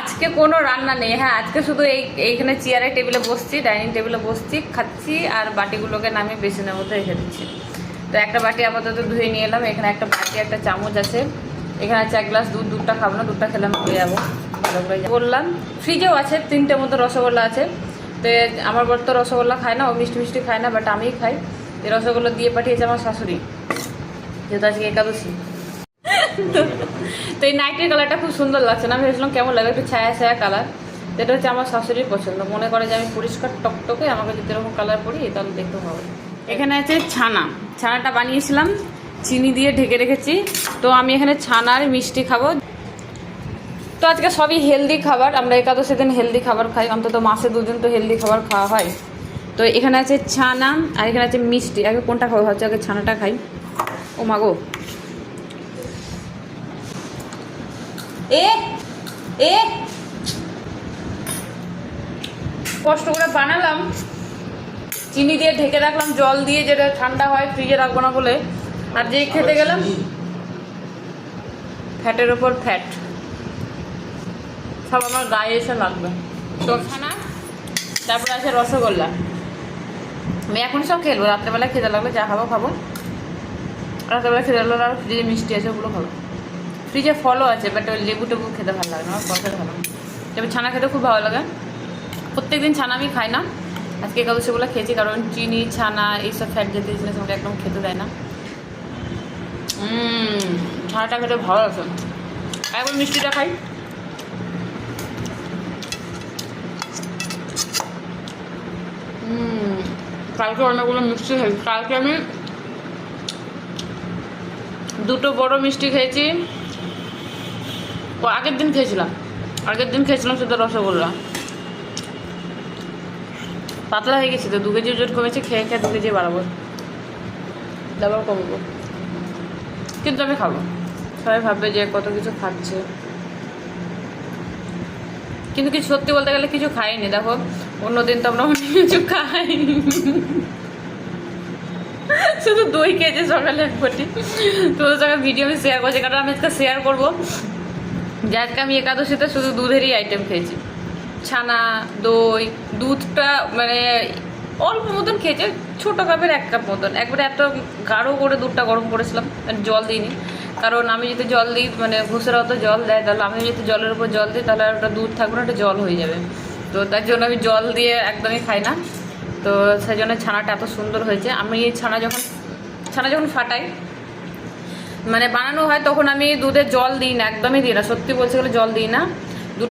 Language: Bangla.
আজকে কোনো রান্না নেই। হ্যাঁ, আজকে শুধু এইখানে চেয়ারে টেবিলে বসছি, ডাইনিং টেবিলে বসছি, খাচ্ছি আর বাটিগুলোকে নামিয়ে বেসিনের মধ্যে রেখে দিচ্ছি। তো একটা বাটি আপাতত ধুয়ে নিয়ে এলাম। এখানে একটা বাটি, একটা চামচ আছে। এখানে আছে 1 গ্লাস দুধ। দুধটা খাবো না, দুধটা খেলে আমি হয়ে যাবো। ভালো করে বললাম। ফ্রিজেও আছে 3টে মতো রসগোল্লা আছে। তো আমার বর তো রসগোল্লা খায় না, ও মিষ্টি মিষ্টি খায় না, বাট আমিই খাই। এই রসগোল্লা দিয়ে পাঠিয়েছে আমার শাশুড়ি, যেহেতু আজকে একাদশী। তো এই নাইটের কালারটা খুব সুন্দর লাগছে না? আমি ভেবেছিলাম কেমন লাগে, একটু ছায়া ছায়া কালার। যেটা হচ্ছে আমার শাশুড়ির পছন্দ। মনে করে যে আমি পরিষ্কার টকটকে, আমাকে যদি এরকম কালার পরি তাহলে দেখতে হবে। এখানে আছে ছানা। ছানাটা বানিয়েছিলাম, চিনি দিয়ে ঢেকে রেখেছি। তো আমি এখানে ছানার মিষ্টি খাবো। তো আজকে সবই হেলদি খাবার। আমরা একাদশী দিন হেলদি খাবার খাই, অন্তত মাসে 2 দিন তো হেলদি খাবার খাওয়া হয়। তো এখানে আছে ছানা আর এখানে আছে মিষ্টি। আগে কোনটা খাবো ভাবছি, আগে ছানাটা খাই। ও মাগো, এ এ কষ্ট করে বানালাম, চিনি দিয়ে ঢেকে রাখলাম, জল দিয়ে, যেটা ঠান্ডা হয়, ফ্রিজে রাখবো না বলে। আর যেই খেতে গেলাম, ফ্যাটের ওপর ফ্যাট সব আমার গায়ে এসে লাগবে। তো ছানা, তারপরে আছে রসগোল্লা। আমি এখন সব খেলবো, রাত্রেবেলা খেতে লাগলে যা খাবো খাবো। রাত্রেবেলা খেতে লাগলো, আর ফ্রিজে মিষ্টি আছে, ওগুলো খাবো। ফ্রিজে ফলও আছে, বাট ওই লেবু টেবু খেতে ভালো লাগে না, আমার ফল খেতে ভালো লাগে। তবে ছানা খেতে খুব ভালো লাগে। প্রত্যেকদিন ছানা আমি খাই না, আজকে একাদশীগুলো খেয়েছি, কারণ চিনি, ছানা, এইসব ফ্যাট জাতীয় জিনিস আমাকে একদম খেতে দেয় না। ছানাটা খেতে ভালো আছে। একবার মিষ্টিটা খাই। কালকে অনেকগুলো মিষ্টি খাই। কালকে আমি 2টো বড় মিষ্টি খেয়েছি। আগের দিন খেয়েছিলাম শুধু রসগোল্লা। পাতলা হয়ে গেছি তো, 2 কেজি ওজন কমেছে, খেয়ে 2 কেজি বাড়াবো, আবার কমবো। কিন্তু আমি খাবো। সবাই ভাববে যে কত কিছু খাচ্ছে, কিন্তু কিছু সত্যি বলতে গেলে কিছু খাইনি। দেখো, অন্যদিন তো আমরা অনেক কিছু খাই, শুধু দই খেয়েছে সকালে 1 বাটি। তোমাদের সঙ্গে ভিডিও আমি শেয়ার করছি, কারণ আমি আজকে শেয়ার করবো যে আজকে আমি একাদশীতে শুধু দুধেরই আইটেম খেয়েছি। ছানা, দই, দুধটা মানে অল্প মতন খেয়েছে, ছোটো কাপের 1 কাপ মতন। একবারে এত গাঢ় করে দুধটা গরম করেছিলাম, জল দিইনি। কারণ আমি যদি জল দিই, মানে ঘুষেরাও তো জল দেয়, তাহলে আমি যদি জলের উপর জল দিই তাহলে ওটা দুধ থাকবে না, ওটা জল হয়ে যাবে। তো তার জন্য আমি জল দিয়ে একদমই খাই না। তো সেই জন্য ছানাটা এত সুন্দর হয়েছে। আমি ছানা যখন ফাটাই, মানে বানানো হয়, তখন আমি দুধে জল দিই না, একদমই দিই না, সত্যি বলতে গেলে জল দিই না।